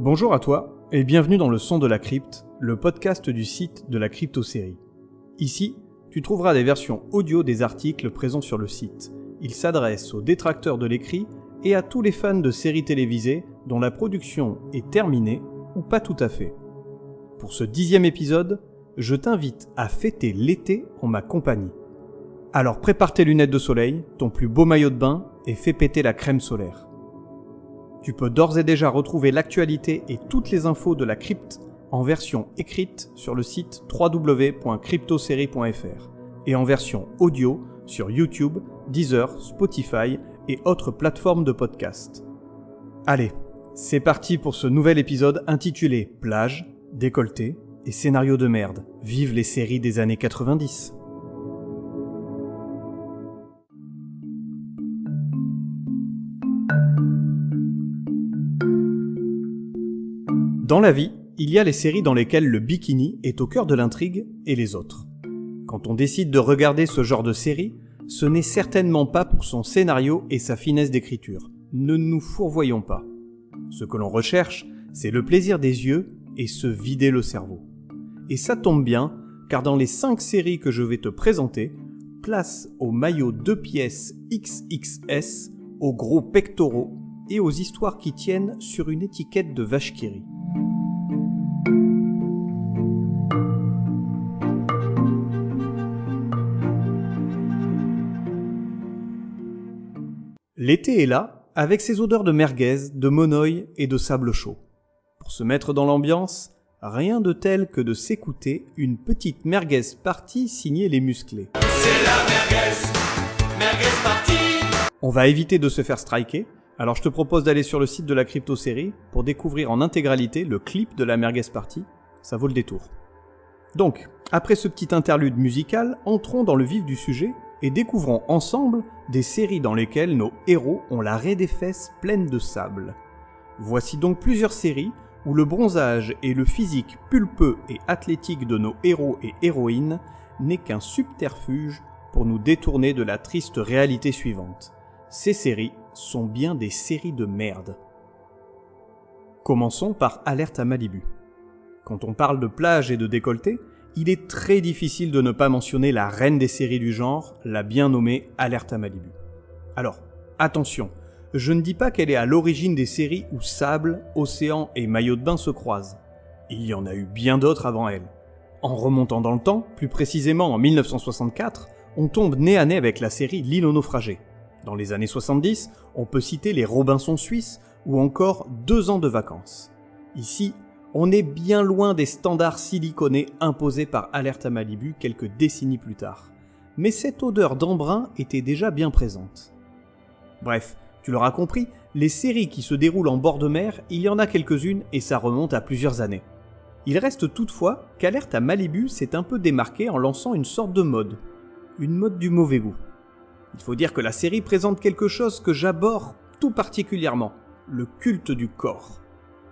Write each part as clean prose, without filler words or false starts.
Bonjour à toi et bienvenue dans le Son de la Crypte, le podcast du site de la crypto-série. Ici, tu trouveras des versions audio des articles présents sur le site. Il s'adresse aux détracteurs de l'écrit et à tous les fans de séries télévisées dont la production est terminée ou pas tout à fait. Pour ce 10e épisode, je t'invite à fêter l'été en ma compagnie. Alors prépare tes lunettes de soleil, ton plus beau maillot de bain et fais péter la crème solaire. Tu peux d'ores et déjà retrouver l'actualité et toutes les infos de la crypte en version écrite sur le site www.cryptoserie.fr et en version audio sur YouTube, Deezer, Spotify et autres plateformes de podcast. Allez, c'est parti pour ce nouvel épisode intitulé Plage, décolleté et scénario de merde. Vive les séries des années 90. Dans la vie, il y a les séries dans lesquelles le bikini est au cœur de l'intrigue et les autres. Quand on décide de regarder ce genre de série, ce n'est certainement pas pour son scénario et sa finesse d'écriture. Ne nous fourvoyons pas. Ce que l'on recherche, c'est le plaisir des yeux et se vider le cerveau. Et ça tombe bien, car dans les 5 séries que je vais te présenter, place aux maillots 2 pièces XXS, aux gros pectoraux et aux histoires qui tiennent sur une étiquette de vache qui rit. L'été est là, avec ses odeurs de merguez, de monoï et de sable chaud. Pour se mettre dans l'ambiance, rien de tel que de s'écouter une petite merguez party signée Les Musclés. C'est la merguez party. On va éviter de se faire striker, alors je te propose d'aller sur le site de la crypto-série pour découvrir en intégralité le clip de la merguez party, ça vaut le détour. Donc, après ce petit interlude musical, entrons dans le vif du sujet et découvrons ensemble des séries dans lesquelles nos héros ont la raie des fesses pleine de sable. Voici donc plusieurs séries où le bronzage et le physique pulpeux et athlétique de nos héros et héroïnes n'est qu'un subterfuge pour nous détourner de la triste réalité suivante. Ces séries sont bien des séries de merde. Commençons par Alerte à Malibu. Quand on parle de plage et de décolleté, il est très difficile de ne pas mentionner la reine des séries du genre, la bien nommée Alerte à Malibu. Alors, attention, je ne dis pas qu'elle est à l'origine des séries où sable, océan et maillot de bain se croisent. Il y en a eu bien d'autres avant elle. En remontant dans le temps, plus précisément en 1964, on tombe nez à nez avec la série L'île aux naufragés. Dans les années 70, on peut citer les Robinson suisses ou encore 2 ans de vacances. Ici, on est bien loin des standards siliconés imposés par Alerte à Malibu quelques décennies plus tard. Mais cette odeur d'embrun était déjà bien présente. Bref, tu l'auras compris, les séries qui se déroulent en bord de mer, il y en a quelques-unes et ça remonte à plusieurs années. Il reste toutefois qu'Alerte à Malibu s'est un peu démarqué en lançant une sorte de mode. Une mode du mauvais goût. Il faut dire que la série présente quelque chose que j'abhorre tout particulièrement, le culte du corps.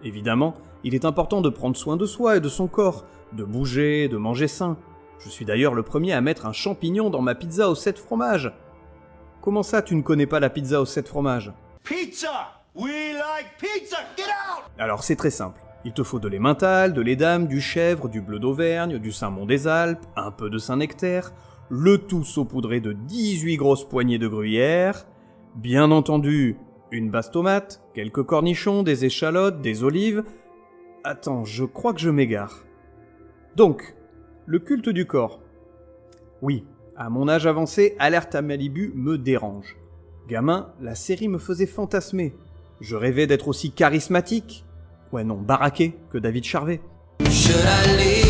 Évidemment, il est important de prendre soin de soi et de son corps, de bouger, de manger sain. Je suis d'ailleurs le premier à mettre un champignon dans ma pizza aux 7 fromages. Comment ça, tu ne connais pas la pizza aux 7 fromages ? Pizza! We like pizza! Get out! Alors c'est très simple. Il te faut de l'emmental, de l'édame, du chèvre, du bleu d'Auvergne, du Saint-Mont des Alpes, un peu de Saint-Nectaire, le tout saupoudré de 18 grosses poignées de gruyère, bien entendu, une basse tomate, quelques cornichons, des échalotes, des olives... Attends, je crois que je m'égare. Donc, le culte du corps. Oui, à mon âge avancé, Alerte à Malibu me dérange. Gamin, la série me faisait fantasmer. Je rêvais d'être aussi charismatique, baraqué, que David Charvet. Should I leave?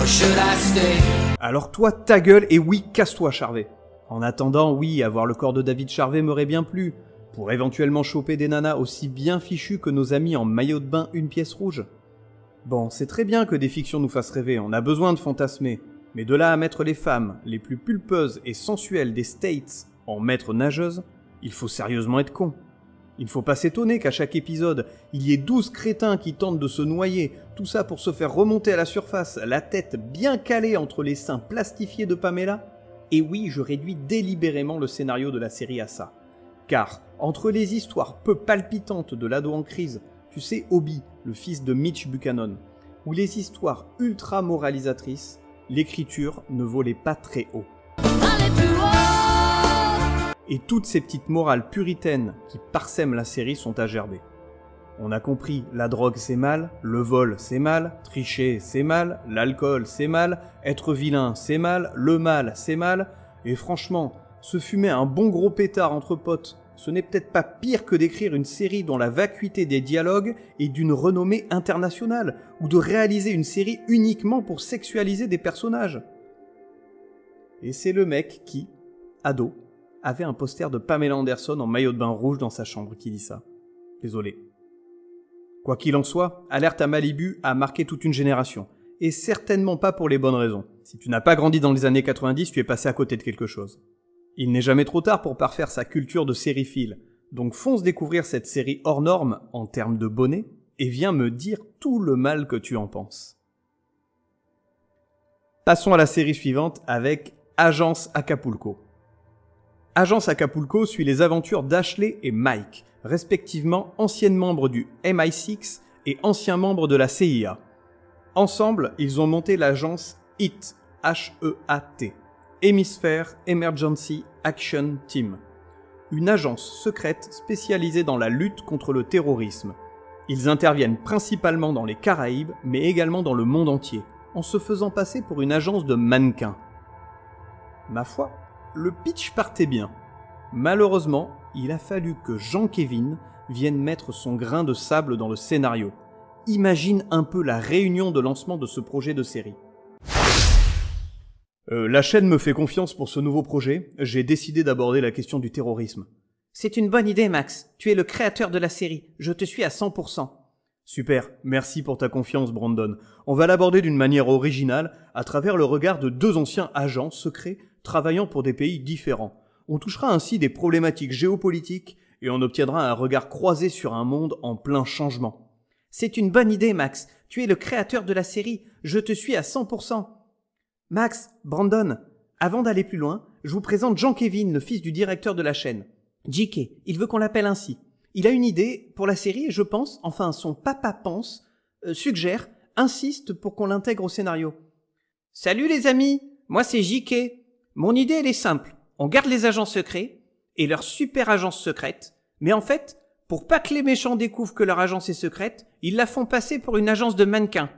Or should I stay? Alors toi, ta gueule, et oui, casse-toi, Charvet. En attendant, oui, avoir le corps de David Charvet m'aurait bien plu, pour éventuellement choper des nanas aussi bien fichues que nos amis en maillot de bain une pièce rouge. Bon, c'est très bien que des fictions nous fassent rêver, on a besoin de fantasmer, mais de là à mettre les femmes les plus pulpeuses et sensuelles des States en maîtres nageuses, il faut sérieusement être con. Il ne faut pas s'étonner qu'à chaque épisode, il y ait 12 crétins qui tentent de se noyer, tout ça pour se faire remonter à la surface, la tête bien calée entre les seins plastifiés de Pamela. Et oui, je réduis délibérément le scénario de la série à ça. Car, Entre les histoires peu palpitantes de l'ado en crise, tu sais Obi, le fils de Mitch Buchanan, ou les histoires ultra moralisatrices, l'écriture ne volait pas très haut. Et toutes ces petites morales puritaines qui parsèment la série sont à gerber. On a compris, la drogue c'est mal, le vol c'est mal, tricher c'est mal, l'alcool c'est mal, être vilain c'est mal, le mal c'est mal, et franchement, se fumer un bon gros pétard entre potes, ce n'est peut-être pas pire que d'écrire une série dont la vacuité des dialogues est d'une renommée internationale, ou de réaliser une série uniquement pour sexualiser des personnages. Et c'est le mec qui, ado, avait un poster de Pamela Anderson en maillot de bain rouge dans sa chambre qui dit ça. Désolé. Quoi qu'il en soit, Alerte à Malibu a marqué toute une génération, et certainement pas pour les bonnes raisons. Si tu n'as pas grandi dans les années 90, tu es passé à côté de quelque chose. Il n'est jamais trop tard pour parfaire sa culture de sériephile, donc fonce découvrir cette série hors norme en termes de bonnet, et viens me dire tout le mal que tu en penses. Passons à la série suivante avec Agence Acapulco. Agence Acapulco suit les aventures d'Ashley et Mike, respectivement anciennes membres du MI6 et anciens membres de la CIA. Ensemble, ils ont monté l'agence HEAT, H-E-A-T, Hemisphere Emergency Action Team, une agence secrète spécialisée dans la lutte contre le terrorisme. Ils interviennent principalement dans les Caraïbes, mais également dans le monde entier, en se faisant passer pour une agence de mannequins. Ma foi, le pitch partait bien. Malheureusement, il a fallu que Jean-Kévin vienne mettre son grain de sable dans le scénario. Imagine un peu la réunion de lancement de ce projet de série. La chaîne me fait confiance pour ce nouveau projet. J'ai décidé d'aborder la question du terrorisme. C'est une bonne idée, Max. Tu es le créateur de la série. Je te suis à 100%. Super, merci pour ta confiance, Brandon. On va l'aborder d'une manière originale, à travers le regard de deux anciens agents secrets travaillant pour des pays différents. On touchera ainsi des problématiques géopolitiques et on obtiendra un regard croisé sur un monde en plein changement. C'est une bonne idée, Max. Tu es le créateur de la série. Je te suis à 100%. Max, Brandon, avant d'aller plus loin, je vous présente Jean-Kévin, le fils du directeur de la chaîne. JK, il veut qu'on l'appelle ainsi. Il a une idée pour la série et je pense, enfin son papa pense, suggère, insiste pour qu'on l'intègre au scénario. Salut les amis, moi c'est JK. Mon idée elle est simple. On garde les agents secrets et leur super agence secrète, mais en fait, pour pas que les méchants découvrent que leur agence est secrète, ils la font passer pour une agence de mannequins.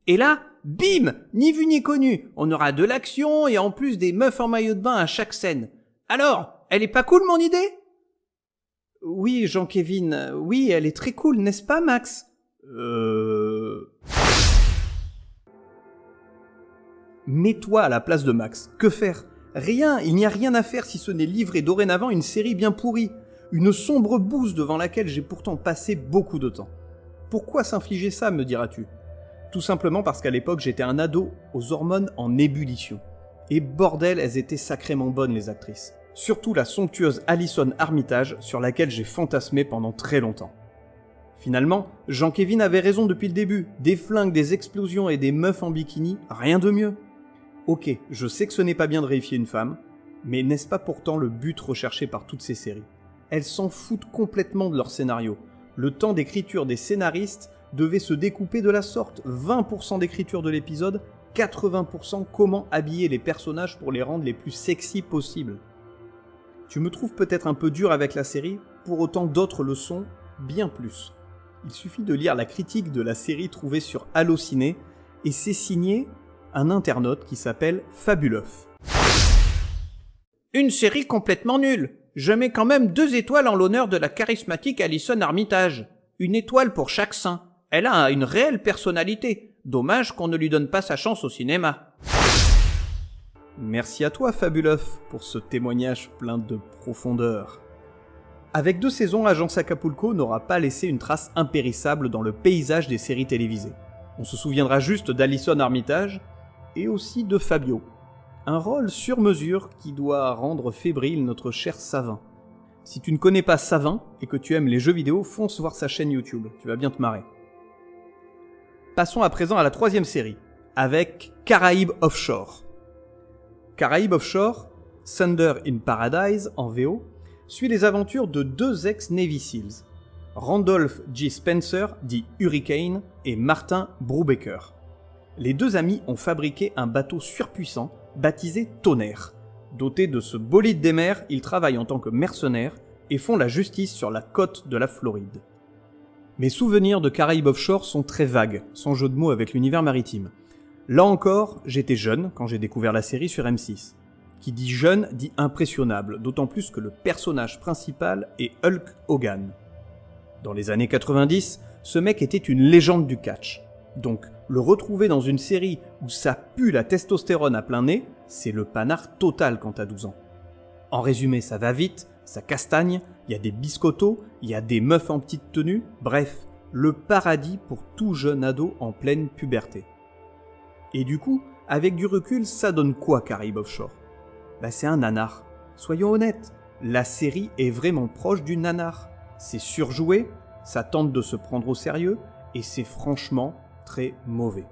Et là, bim, ni vu ni connu, on aura de l'action et en plus des meufs en maillot de bain à chaque scène. Alors, elle est pas cool mon idée ? Oui, Jean-Kévin, oui, elle est très cool, n'est-ce pas, Max ? Mets-toi à la place de Max. Que faire ? Rien, il n'y a rien à faire si ce n'est livrer dorénavant une série bien pourrie. Une sombre bouse devant laquelle j'ai pourtant passé beaucoup de temps. Pourquoi s'infliger ça, me diras-tu ? Tout simplement parce qu'à l'époque, j'étais un ado aux hormones en ébullition. Et bordel, elles étaient sacrément bonnes, les actrices. Surtout la somptueuse Alison Armitage, sur laquelle j'ai fantasmé pendant très longtemps. Finalement, Jean-Kévin avait raison depuis le début. Des flingues, des explosions et des meufs en bikini, rien de mieux. Ok, je sais que ce n'est pas bien de réifier une femme, mais n'est-ce pas pourtant le but recherché par toutes ces séries ? Elles s'en foutent complètement de leur scénario. Le temps d'écriture des scénaristes devait se découper de la sorte. 20% d'écriture de l'épisode, 80% comment habiller les personnages pour les rendre les plus sexy possibles. Tu me trouves peut-être un peu dur avec la série, pour autant d'autres le sont bien plus. Il suffit de lire la critique de la série trouvée sur Allociné, et c'est signé un internaute qui s'appelle Fabulof. Une série complètement nulle. Je mets quand même 2 étoiles en l'honneur de la charismatique Alison Armitage. 1 étoile pour chaque sein. Elle a une réelle personnalité. Dommage qu'on ne lui donne pas sa chance au cinéma. Merci à toi, Fabulof, pour ce témoignage plein de profondeur. Avec 2 saisons, Agence Acapulco n'aura pas laissé une trace impérissable dans le paysage des séries télévisées. On se souviendra juste d'Alison Armitage et aussi de Fabio. Un rôle sur mesure qui doit rendre fébrile notre cher Savin. Si tu ne connais pas Savin et que tu aimes les jeux vidéo, fonce voir sa chaîne YouTube, tu vas bien te marrer. Passons à présent à la 3e série, avec Caraïbes Offshore. Caraïbes Offshore, Thunder in Paradise en VO, suit les aventures de deux ex-Navy Seals, Randolph G. Spencer, dit Hurricane, et Martin Brubaker. Les deux amis ont fabriqué un bateau surpuissant baptisé Tonnerre. Dotés de ce bolide des mers, ils travaillent en tant que mercenaires et font la justice sur la côte de la Floride. Mes souvenirs de Caraïbes Offshore sont très vagues, sans jeu de mots avec l'univers maritime. Là encore, j'étais jeune quand j'ai découvert la série sur M6. Qui dit jeune dit impressionnable, d'autant plus que le personnage principal est Hulk Hogan. Dans les années 90, ce mec était une légende du catch. Donc, le retrouver dans une série où ça pue la testostérone à plein nez, c'est le panard total quand t'as 12 ans. En résumé, ça va vite, ça castagne, il y a des biscottos, il y a des meufs en petite tenue, bref, le paradis pour tout jeune ado en pleine puberté. Et du coup, avec du recul, ça donne quoi Caraïbes Offshore ? C'est un nanar. Soyons honnêtes, la série est vraiment proche du nanar. C'est surjoué, ça tente de se prendre au sérieux, et c'est franchement très mauvais.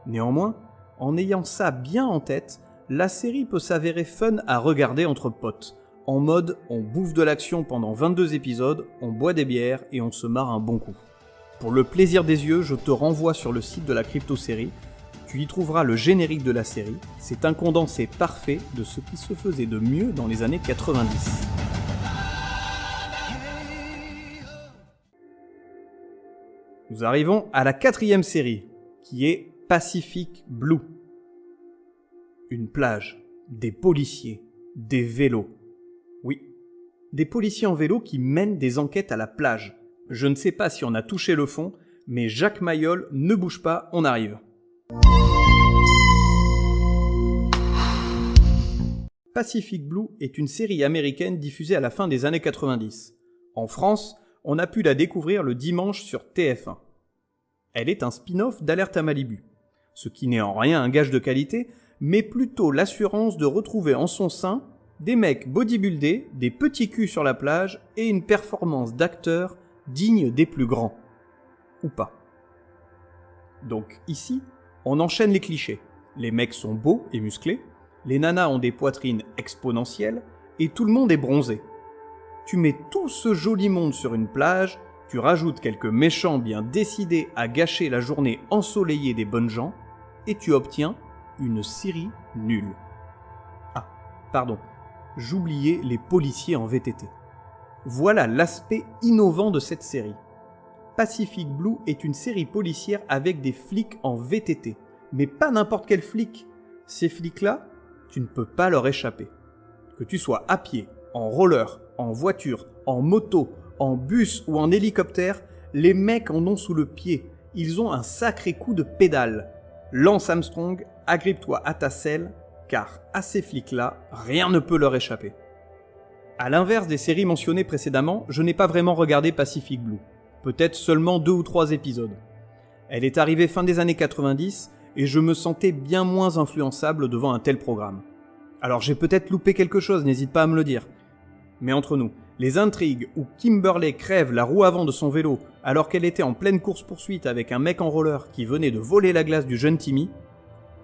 Néanmoins, en ayant ça bien en tête, la série peut s'avérer fun à regarder entre potes. En mode, on bouffe de l'action pendant 22 épisodes, on boit des bières et on se marre un bon coup. Pour le plaisir des yeux, je te renvoie sur le site de la Crypto-Série. Tu y trouveras le générique de la série. C'est un condensé parfait de ce qui se faisait de mieux dans les années 90. Nous arrivons à la 4e série, qui est Pacific Blue. Une plage, des policiers, des vélos. Oui, des policiers en vélo qui mènent des enquêtes à la plage. Je ne sais pas si on a touché le fond, mais Jacques Mayol, ne bouge pas, on arrive. Pacific Blue est une série américaine diffusée à la fin des années 90. En France, on a pu la découvrir le dimanche sur TF1. Elle est un spin-off d'Alerte à Malibu, ce qui n'est en rien un gage de qualité, mais plutôt l'assurance de retrouver en son sein des mecs bodybuildés, des petits culs sur la plage et une performance d'acteur digne des plus grands. Ou pas. Donc ici, on enchaîne les clichés. Les mecs sont beaux et musclés, les nanas ont des poitrines exponentielles et tout le monde est bronzé. Tu mets tout ce joli monde sur une plage, tu rajoutes quelques méchants bien décidés à gâcher la journée ensoleillée des bonnes gens et tu obtiens une série nulle. Ah, pardon, j'oubliais les policiers en VTT. Voilà l'aspect innovant de cette série. Pacific Blue est une série policière avec des flics en VTT. Mais pas n'importe quel flic. Ces flics-là, tu ne peux pas leur échapper. Que tu sois à pied, en roller, en voiture, en moto, en bus ou en hélicoptère, les mecs en ont sous le pied. Ils ont un sacré coup de pédale. Lance Armstrong, agrippe-toi à ta selle, car à ces flics-là, rien ne peut leur échapper. À l'inverse des séries mentionnées précédemment, je n'ai pas vraiment regardé Pacific Blue. Peut-être seulement 2 ou 3 épisodes. Elle est arrivée fin des années 90 et je me sentais bien moins influençable devant un tel programme. Alors j'ai peut-être loupé quelque chose, n'hésite pas à me le dire. Mais entre nous, les intrigues où Kimberly crève la roue avant de son vélo alors qu'elle était en pleine course-poursuite avec un mec en roller qui venait de voler la glace du jeune Timmy,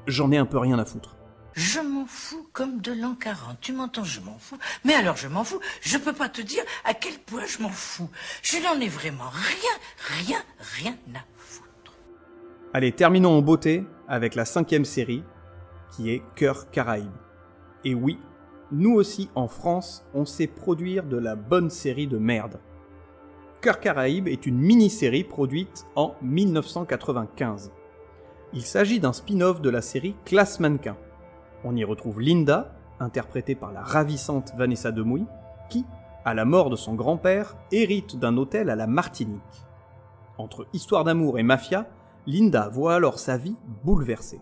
j'en ai un peu rien à foutre. Je m'en fous comme de l'an 40, tu m'entends, je m'en fous. Mais alors je m'en fous, je peux pas te dire à quel point je m'en fous. Je n'en ai vraiment rien à foutre. Allez, terminons en beauté avec la 5e série, qui est Cœur Caraïbes. Et oui, nous aussi en France, on sait produire de la bonne série de merde. Cœur Caraïbes est une mini-série produite en 1995. Il s'agit d'un spin-off de la série Classe Mannequin. On y retrouve Linda, interprétée par la ravissante Vanessa Demouy, qui, à la mort de son grand-père, hérite d'un hôtel à la Martinique. Entre histoire d'amour et mafia, Linda voit alors sa vie bouleversée.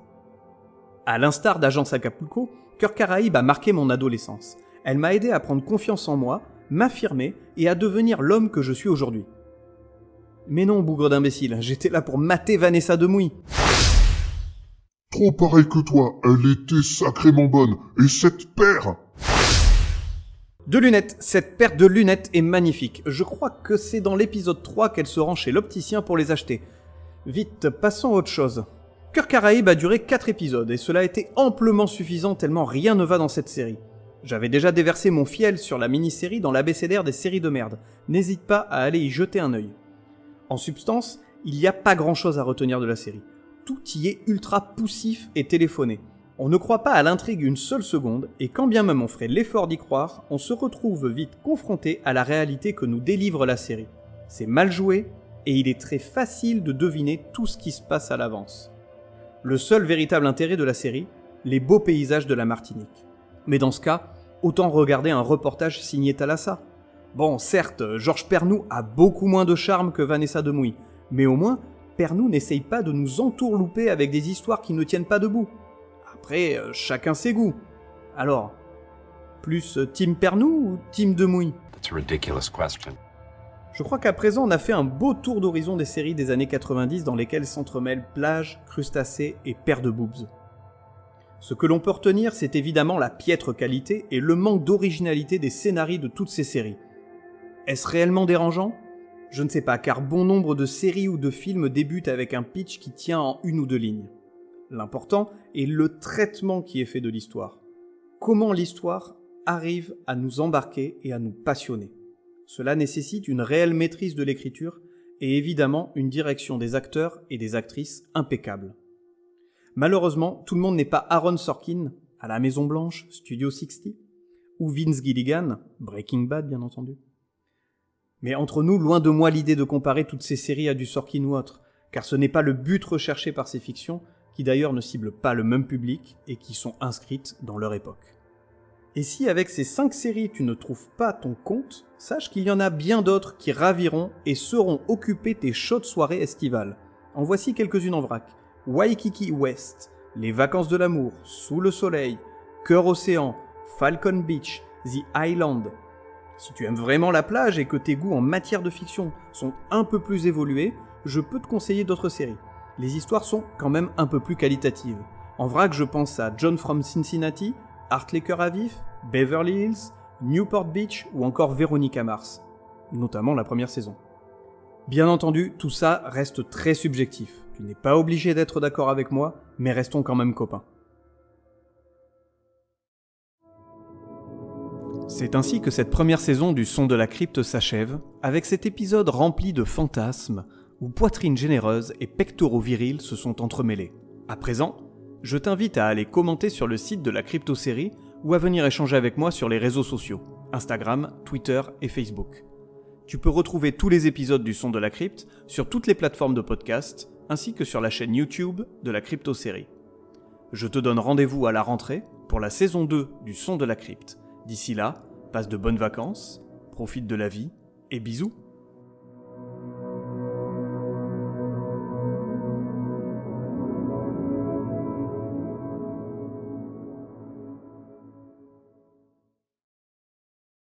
À l'instar d'Agence Acapulco, Cœur Caraïbes a marqué mon adolescence. Elle m'a aidé à prendre confiance en moi, m'affirmer et à devenir l'homme que je suis aujourd'hui. Mais non, bougre d'imbécile, j'étais là pour mater Vanessa Demouy. Trop pareil que toi, elle était sacrément bonne. Et cette paire! De lunettes, cette paire de lunettes est magnifique. Je crois que c'est dans l'épisode 3 qu'elle se rend chez l'opticien pour les acheter. Vite, passons à autre chose. Cœur Caraïbes a duré 4 épisodes et cela a été amplement suffisant tellement rien ne va dans cette série. J'avais déjà déversé mon fiel sur la mini-série dans l'abécédaire des séries de merde. N'hésite pas à aller y jeter un œil. En substance, il n'y a pas grand-chose à retenir de la série. Tout y est ultra poussif et téléphoné. On ne croit pas à l'intrigue une seule seconde, et quand bien même on ferait l'effort d'y croire, on se retrouve vite confronté à la réalité que nous délivre la série. C'est mal joué, et il est très facile de deviner tout ce qui se passe à l'avance. Le seul véritable intérêt de la série, les beaux paysages de la Martinique. Mais dans ce cas, autant regarder un reportage signé Thalassa. Bon, certes, Georges Pernou a beaucoup moins de charme que Vanessa Demouy, mais au moins, Pernou n'essaye pas de nous entourlouper avec des histoires qui ne tiennent pas debout. Après, chacun ses goûts. Alors, plus Team Pernou ou Team Demouy ? That's a ridiculous question. Je crois qu'à présent, on a fait un beau tour d'horizon des séries des années 90 dans lesquelles s'entremêlent plage, crustacés et paires de boobs. Ce que l'on peut retenir, c'est évidemment la piètre qualité et le manque d'originalité des scénarios de toutes ces séries. Est-ce réellement dérangeant ? Je ne sais pas, car bon nombre de séries ou de films débutent avec un pitch qui tient en une ou deux lignes. L'important est le traitement qui est fait de l'histoire. Comment l'histoire arrive à nous embarquer et à nous passionner. Cela nécessite une réelle maîtrise de l'écriture et évidemment une direction des acteurs et des actrices impeccable. Malheureusement, tout le monde n'est pas Aaron Sorkin, à la Maison Blanche, Studio 60, ou Vince Gilligan, Breaking Bad bien entendu. Mais entre nous, loin de moi l'idée de comparer toutes ces séries à du Sorkin ou autre, car ce n'est pas le but recherché par ces fictions, qui d'ailleurs ne ciblent pas le même public et qui sont inscrites dans leur époque. Et si avec ces 5 séries tu ne trouves pas ton compte, sache qu'il y en a bien d'autres qui raviront et sauront occuper tes chaudes soirées estivales. En voici quelques-unes en vrac. Waikiki West, Les Vacances de l'amour, Sous le soleil, Cœur océan, Falcon Beach, The Island. Si tu aimes vraiment la plage et que tes goûts en matière de fiction sont un peu plus évolués, je peux te conseiller d'autres séries. Les histoires sont quand même un peu plus qualitatives. En vrac, je pense à John from Cincinnati, Art les Cœurs à Vif, Beverly Hills, Newport Beach ou encore Véronica Mars, notamment la première saison. Bien entendu, tout ça reste très subjectif. Tu n'es pas obligé d'être d'accord avec moi, mais restons quand même copains. C'est ainsi que cette première saison du Son de la Crypte s'achève, avec cet épisode rempli de fantasmes, où poitrine généreuse et pectoraux virils se sont entremêlés. À présent, je t'invite à aller commenter sur le site de la Crypto-série ou à venir échanger avec moi sur les réseaux sociaux, Instagram, Twitter et Facebook. Tu peux retrouver tous les épisodes du Son de la Crypte sur toutes les plateformes de podcast, ainsi que sur la chaîne YouTube de la Crypto-série. Je te donne rendez-vous à la rentrée pour la saison 2 du Son de la Crypte. D'ici là, passe de bonnes vacances, profite de la vie et bisous.